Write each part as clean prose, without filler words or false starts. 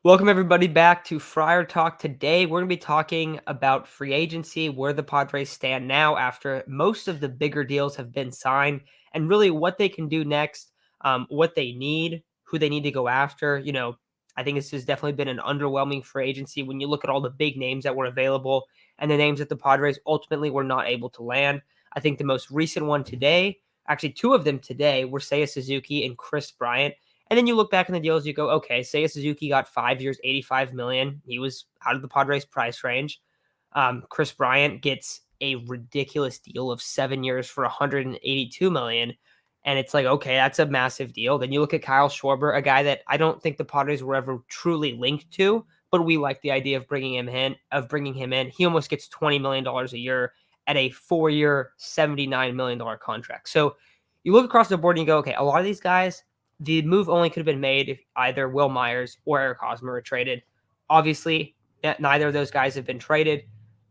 Welcome everybody back to Friar Talk. Today we're going to be talking about free agency, where the Padres stand now after most of the bigger deals have been signed, and really what they can do next, what they need, who they need to go after. I think this has definitely been an underwhelming free agency when you look at all the big names that were available and the names that the Padres ultimately were not able to land. I think the most recent one today, actually two of them today, were Seiya Suzuki and Chris Bryant. And then you look back in the deals, you go, okay, Seiya Suzuki got 5 years, $85 million. He was out of the Padres price range. Chris Bryant gets a ridiculous deal of 7 years for $182 million. And it's like, okay, that's a massive deal. Then you look at Kyle Schwarber, a guy that I don't think the Padres were ever truly linked to, but we like the idea of bringing him in. He almost gets $20 million a year at a 4 year, $79 million contract. So you look across the board and you go, okay, a lot of these guys, the move only could have been made if either Will Myers or Eric Hosmer were traded. Obviously, neither of those guys have been traded.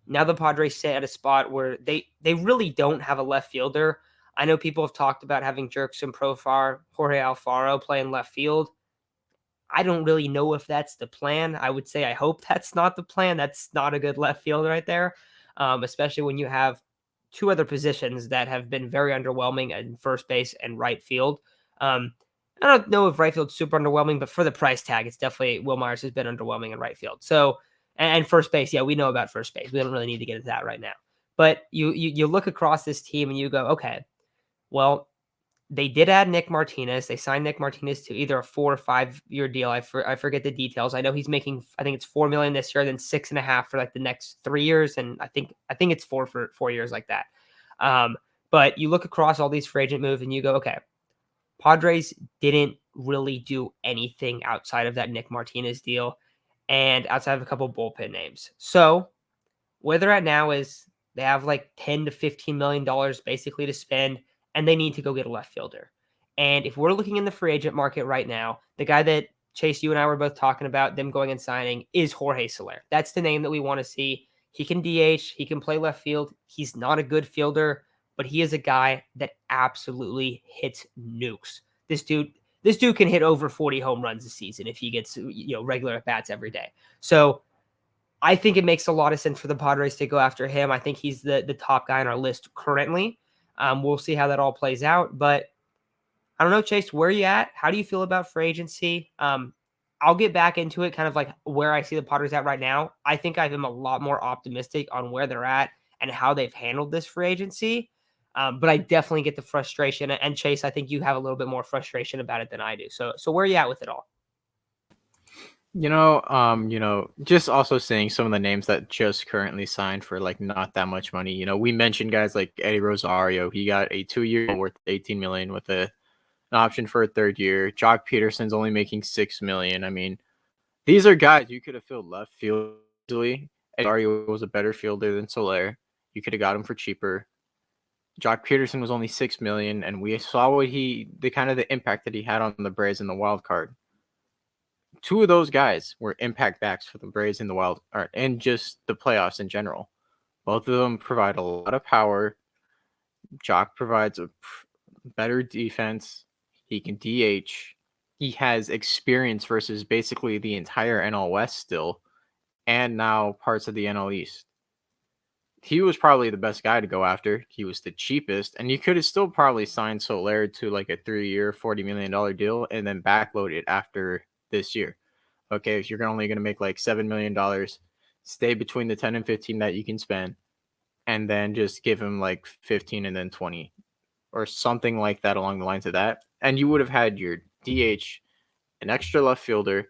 Now the Padres sit at a spot where they really don't have a left fielder. I know people have talked about having Jerkson Profar, Jorge Alfaro play in left field. I don't really know if that's the plan. I would say I hope that's not the plan. That's not a good left field right there, especially when you have two other positions that have been very underwhelming in first base and right field. Um, I don't know if right field's super underwhelming, but for the price tag, it's definitely Will Myers has been underwhelming in right field. So, and first base, yeah, we know about first base. We don't really need to get into that right now. But you look across this team and you go, okay, well, they did add Nick Martinez. They signed Nick Martinez to either a 4 or 5 year deal. I forget the details. I know he's making, I think it's $4 million this year, then 6.5 for like the next 3 years, and I think it's four for 4 years like that. But you look across all these free agent moves and you go, okay, Padres didn't really do anything outside of that Nick Martinez deal and outside of a couple bullpen names. So where they're at now is they have like $10 to $15 million basically to spend, and they need to go get a left fielder. And if we're looking in the free agent market right now, the guy that Chase, you and I were both talking about them going and signing is Jorge Soler. That's the name that we want to see. He can DH, he can play left field. He's not a good fielder, but he is a guy that absolutely hits nukes. This dude can hit over 40 home runs a season if he gets regular at bats every day. So I think it makes a lot of sense for the Padres to go after him. I think he's the top guy on our list currently. We'll see how that all plays out. But I don't know, Chase, where are you at? How do you feel about free agency? I'll get back into it, kind of like where I see the Padres at right now. I think I am a lot more optimistic on where they're at and how they've handled this free agency. But I definitely get the frustration. And Chase, I think you have a little bit more frustration about it than I do. So where are you at with it all? Just also seeing some of the names that just currently signed for like not that much money. We mentioned guys like Eddie Rosario. He got a 2 year deal worth 18 million with an option for a third year. Jock Peterson's only making 6 million. I mean, these are guys you could have filled left field easily. Eddie Rosario was a better fielder than Soler. You could have got him for cheaper. Jock Peterson was only 6 million, and we saw the impact that he had on the Braves in the wild card. Two of those guys were impact backs for the Braves in the wild card and just the playoffs in general. Both of them provide a lot of power. Jock provides a better defense. He can DH. He has experience versus basically the entire NL West still, and now parts of the NL East. He was probably the best guy to go after. He was the cheapest, and you could have still probably signed Soler to like a 3 year, $40 million deal and then backload it after this year. Okay, if you're only going to make like $7 million, stay between the 10 and 15 that you can spend, and then just give him like 15 and then 20 or something like that along the lines of that. And you would have had your DH, an extra left fielder,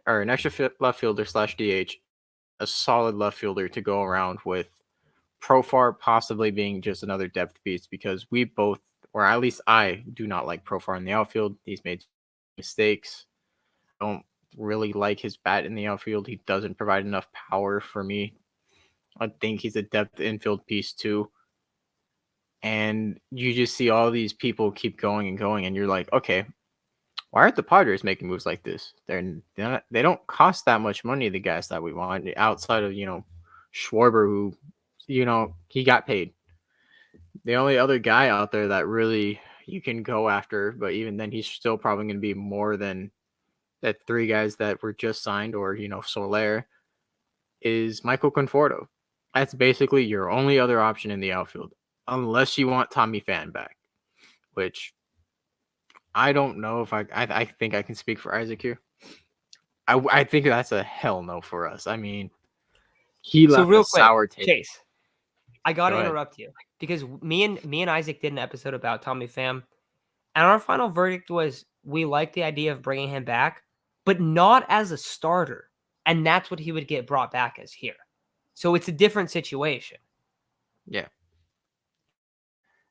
or an extra left fielder slash DH, a solid left fielder to go around with Profar possibly being just another depth piece because we both, or at least I, do not like Profar in the outfield. He's made mistakes. I don't really like his bat in the outfield. He doesn't provide enough power for me. I think he's a depth infield piece too. And you just see all these people keep going and going, and you're like, okay, why aren't the Padres making moves like this? They don't cost that much money, the guys that we want, outside of, Schwarber, who, he got paid. The only other guy out there that really you can go after, but even then he's still probably going to be more than that 3 guys that were just signed, or, Soler, is Michael Conforto. That's basically your only other option in the outfield, unless you want Tommy Pham back, which I don't know if I think I can speak for Isaac here. I think that's a hell no for us. I mean, he So left a real quick, sour taste. Chase, I got Go to ahead. interrupt you because me and Isaac did an episode about Tommy Pham, and our final verdict was we like the idea of bringing him back, but not as a starter, and that's what he would get brought back as here. So it's a different situation. Yeah.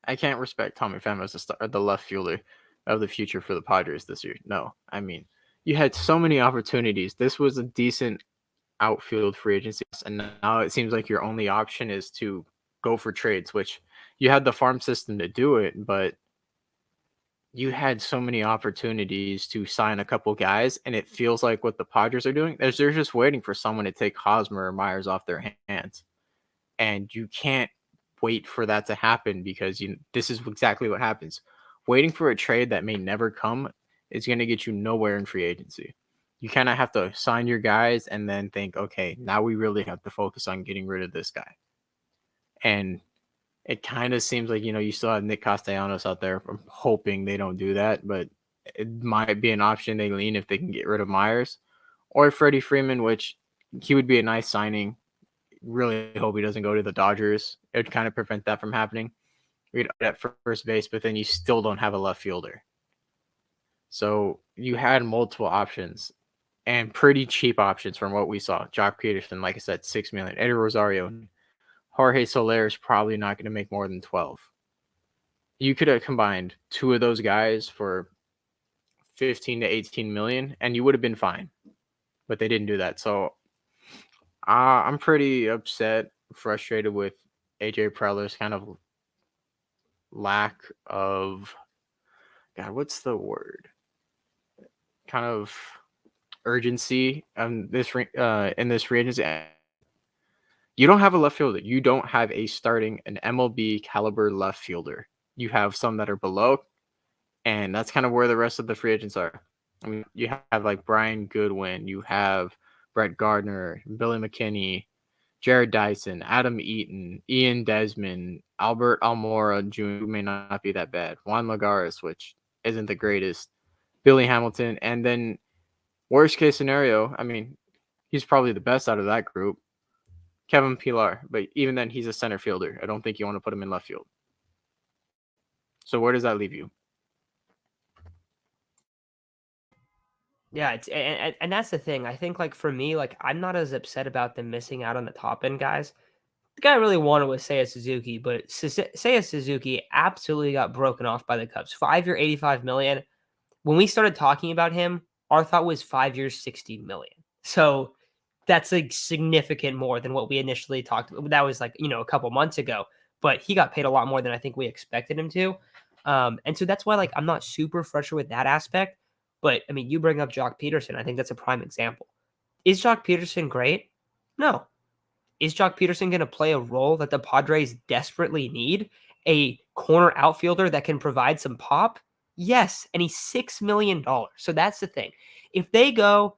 I can't respect Tommy Pham as the left fielder of the future for the Padres this year. No, I mean, you had so many opportunities. This was a decent outfield free agency, and now it seems like your only option is to go for trades, which you had the farm system to do it, but you had so many opportunities to sign a couple guys, and it feels like what the Padres are doing, they're just waiting for someone to take Hosmer or Myers off their hands. And you can't wait for that to happen because this is exactly what happens. Waiting for a trade that may never come is going to get you nowhere in free agency. You kind of have to sign your guys and then think, okay, now we really have to focus on getting rid of this guy. And it kind of seems like, you still have Nick Castellanos out there. I'm hoping they don't do that, but it might be an option they lean if they can get rid of Myers, or Freddie Freeman, which he would be a nice signing. Really hope he doesn't go to the Dodgers. It would kind of prevent that from happening. We'd at first base, but then you still don't have a left fielder. So you had multiple options and pretty cheap options from what we saw. Jock Peterson, like I said, $6 million. Eddie Rosario, Jorge Soler is probably not going to make more than 12. You could have combined 2 of those guys for 15 to 18 million, and you would have been fine. But they didn't do that. So I'm pretty upset, frustrated with AJ Preller's kind of lack of, God, what's the word? Kind of urgency in this free agency. You don't have a left fielder. You don't have an MLB caliber left fielder. You have some that are below, and that's kind of where the rest of the free agents are. I mean, you have like Brian Goodwin, you have Brett Gardner, Billy McKinney, Jared Dyson, Adam Eaton, Ian Desmond, Albert Almora Jr., who may not be that bad, Juan Lagares, which isn't the greatest, Billy Hamilton, and then worst case scenario, I mean, he's probably the best out of that group, Kevin Pillar, but even then, he's a center fielder. I don't think you want to put him in left field. So where does that leave you? Yeah, and that's the thing. I think like for me, like I'm not as upset about them missing out on the top end guys. The guy I really wanted was Seiya Suzuki, but Seiya Suzuki absolutely got broken off by the Cubs. 5-year, $85 million. When we started talking about him, our thought was 5 years, $60 million. So that's like significant more than what we initially talked about. That was like, a couple months ago, but he got paid a lot more than I think we expected him to. And so that's why like I'm not super frustrated with that aspect. But I mean, you bring up Jock Peterson. I think that's a prime example. Is Jock Peterson great? No. Is Jock Peterson going to play a role that the Padres desperately need? A corner outfielder that can provide some pop? Yes. And he's $6 million. So that's the thing. If they go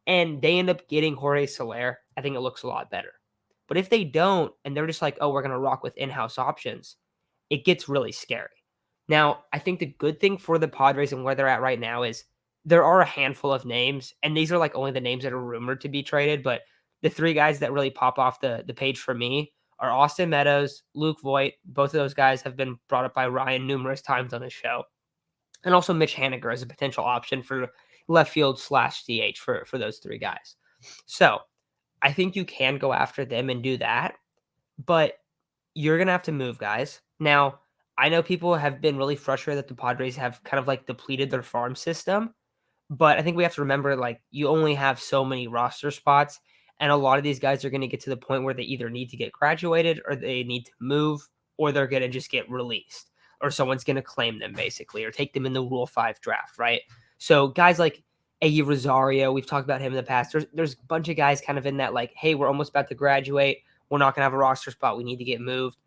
and they end up getting Jorge Soler, I think it looks a lot better. But if they don't, and they're just like, oh, we're going to rock with in-house options, it gets really scary. Now, I think the good thing for the Padres and where they're at right now is there are a handful of names, and these are like only the names that are rumored to be traded, but the 3 guys that really pop off the page for me are Austin Meadows, Luke Voigt. Both of those guys have been brought up by Ryan numerous times on his show. And also Mitch Haniger as a potential option for left field / DH for those 3 guys. So I think you can go after them and do that, but you're going to have to move guys. Now, I know people have been really frustrated that the Padres have kind of like depleted their farm system, but I think we have to remember like you only have so many roster spots, and a lot of these guys are going to get to the point where they either need to get graduated or they need to move or they're going to just get released or someone's going to claim them basically or take them in the Rule 5 draft, right? So guys like A. Rosario, we've talked about him in the past. There's a bunch of guys kind of in that like, hey, we're almost about to graduate. We're not going to have a roster spot. We need to get moved.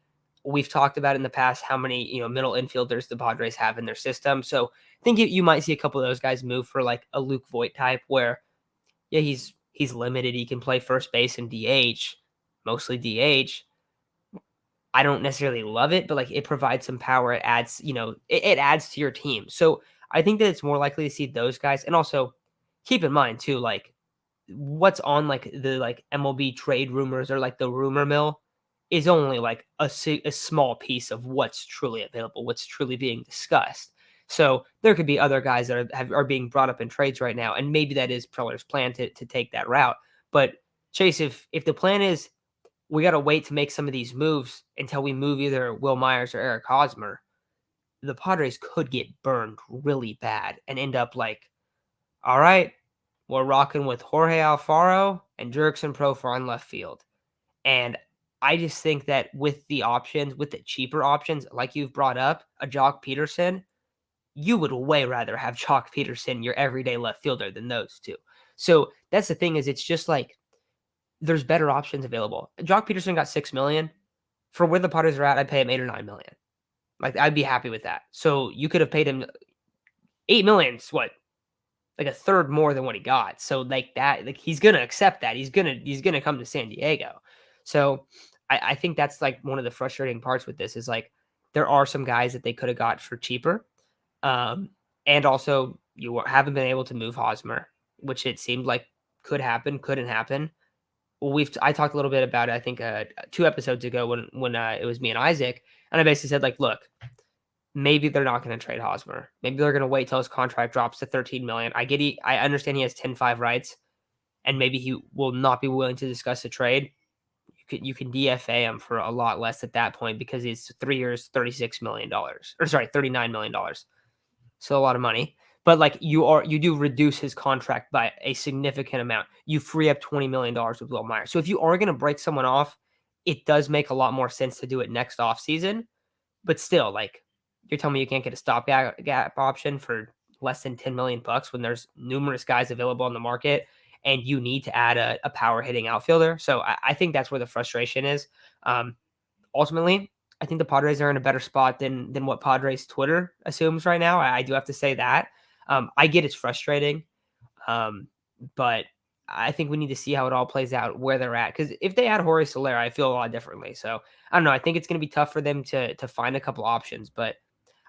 We've talked about in the past how many, middle infielders the Padres have in their system. So I think you might see a couple of those guys move for like a Luke Voit type where, yeah, he's limited. He can play first base and DH, mostly DH. I don't necessarily love it, but like it provides some power. It adds, it adds to your team. So I think that it's more likely to see those guys. And also keep in mind too, like what's on like the like MLB trade rumors or like the rumor mill is only like a small piece of what's truly available, what's truly being discussed. So there could be other guys that are being brought up in trades right now, and maybe that is Preller's plan to take that route. But Chase, if the plan is we got to wait to make some of these moves until we move either Will Myers or Eric Hosmer, the Padres could get burned really bad and end up like, all right, we're rocking with Jorge Alfaro and Jurickson Profar on left field. And I just think that with the options, with the cheaper options, like you've brought up, a Jock Peterson, you would way rather have Jock Peterson, your everyday left fielder, than those two. So that's the thing is it's just like there's better options available. Jock Peterson got $6 million. For where the Padres are at, I'd pay him $8 or $9 million. Like I'd be happy with that. So you could have paid him $8 million. What, like a third more than what he got. So like that, like he's gonna accept that. He's gonna come to San Diego. So I think that's like one of the frustrating parts with this is like there are some guys that they could have got for cheaper. And also you haven't been able to move Hosmer, which it seemed like could happen, couldn't happen. I talked a little bit about it, I think 2 episodes ago when it was me and Isaac, and I basically said like, look, maybe they're not going to trade Hosmer. Maybe they're going to wait till his contract drops to $13 million. I understand he has 10-5 rights, and maybe he will not be willing to discuss a trade. You can DFA him for a lot less at that point because he's 3 years, $36 million, or sorry, $39 million. So a lot of money. But like you do reduce his contract by a significant amount. You free up $20 million with Will Myers. So if you are going to break someone off, it does make a lot more sense to do it next offseason. But still, like you're telling me you can't get a stopgap option for less than $10 million when there's numerous guys available on the market and you need to add a power hitting outfielder. So I think that's where the frustration is. Ultimately, I think the Padres are in a better spot than what Padres Twitter assumes right now. I do have to say that. I get it's frustrating, but I think we need to see how it all plays out, where they're at. Because if they add Jorge Soler, I feel a lot differently. So I don't know. I think it's going to be tough for them to find a couple options, but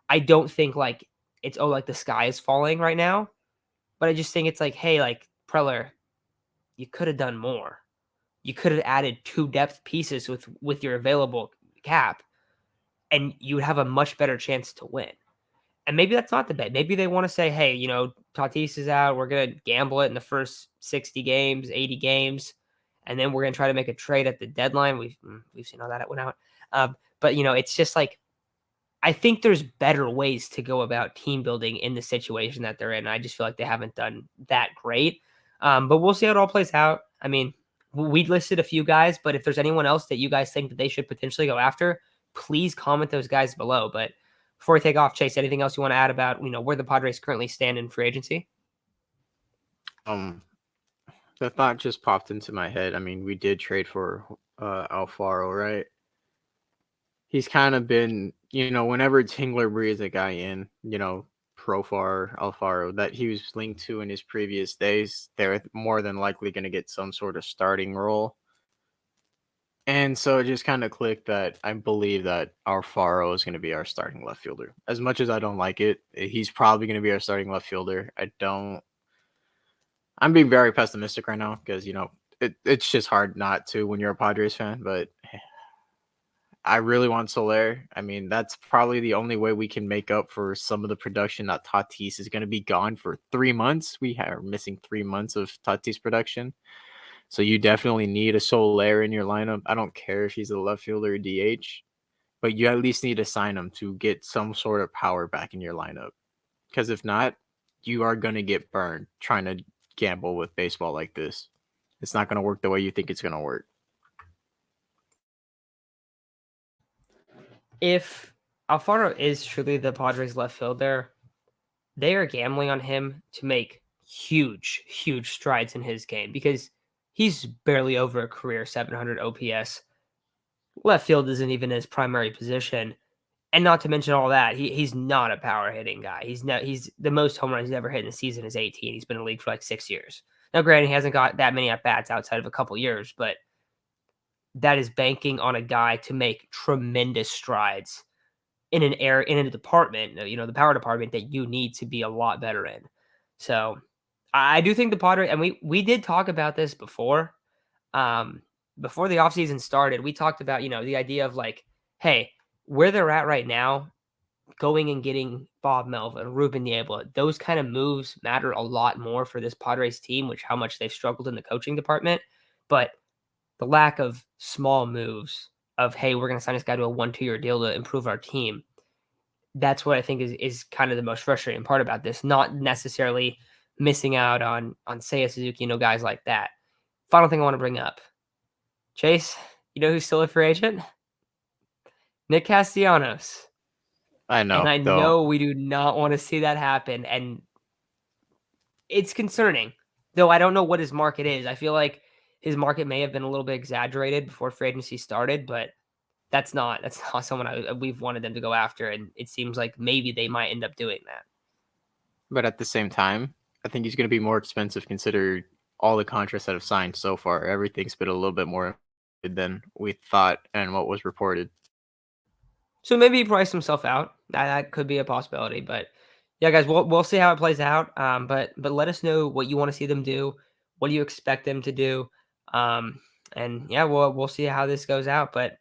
I don't think like it's like the sky is falling right now. But I just think it's like, hey, like Preller, you could have done more. You could have added 2 depth pieces with your available cap, and you would have a much better chance to win. And maybe that's not the bet. Maybe they want to say, hey, Tatis is out. We're going to gamble it in the first 60 games, 80 games, and then we're going to try to make a trade at the deadline. We've seen how that went out. But, it's just like, I think there's better ways to go about team building in the situation that they're in. I just feel like they haven't done that great. But we'll see how it all plays out. I mean, we listed a few guys, but if there's anyone else that you guys think that they should potentially go after, please comment those guys below. But before we take off, Chase, anything else you want to add about, where the Padres currently stand in free agency? The thought just popped into my head. I mean, we did trade for Alfaro, right? He's kind of been, whenever Tingler breathes a guy in, Profar, Alfaro, that he was linked to in his previous days, they're more than likely going to get some sort of starting role. And so it just kind of clicked that I believe that Alfaro is going to be our starting left fielder. As much as I don't like it, he's probably going to be our starting left fielder. I'm being very pessimistic right now because, it's just hard not to when you're a Padres fan, but I really want Soler. I mean, that's probably the only way we can make up for some of the production that Tatis is going to be gone for 3 months. We are missing 3 months of Tatis production. So you definitely need a Soler in your lineup. I don't care if he's a left fielder or DH, but you at least need to sign him to get some sort of power back in your lineup. Because if not, you are going to get burned trying to gamble with baseball like this. It's not going to work the way you think it's going to work. If Alfaro is truly the Padres left fielder, they are gambling on him to make huge, huge strides in his game because he's barely over a career 700 OPS. Left field isn't even his primary position. And not to mention all that, he's not a power hitting guy. He's the most home runs he's ever hit in a season is 18. He's been in the league for like 6 years. Now, granted, he hasn't got that many at bats outside of a couple years, but that is banking on a guy to make tremendous strides in a department, the power department that you need to be a lot better in. So I do think the Padres, and we did talk about this um, before the offseason started. We talked about, the idea of like, hey, where they're at right now, going and getting Bob Melvin, Ruben Niebla, those kind of moves matter a lot more for this Padres team, which how much they've struggled in the coaching department. But the lack of small moves of, hey, we're going to sign this guy to a 1-2 year deal to improve our team. That's what I think is kind of the most frustrating part about this, not necessarily missing out on Seiya Suzuki, guys like that. Final thing I want to bring up. Chase, you know who's still a free agent? Nick Castellanos. I And know, I though. know we do not want to see that happen. And it's concerning, though I don't know what his market is. I feel like his market may have been a little bit exaggerated before free agency started, but that's not someone we've wanted them to go after. And it seems like maybe they might end up doing that. But at the same time, I think he's going to be more expensive considering all the contracts that have signed so far. Everything's been a little bit more than we thought and what was reported. So maybe he priced himself out. That could be a possibility. But yeah, guys, we'll see how it plays out. But let us know what you want to see them do. What do you expect them to do? And yeah, we'll see how this goes out. But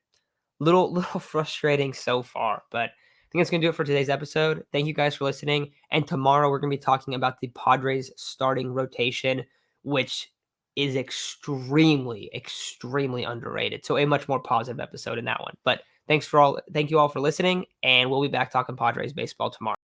little frustrating so far. But I think that's gonna do it for today's episode. Thank you guys for listening. And tomorrow we're gonna be talking about the Padres starting rotation, which is extremely underrated. So a much more positive episode in that one. But thank you all for listening, and we'll be back talking Padres baseball tomorrow.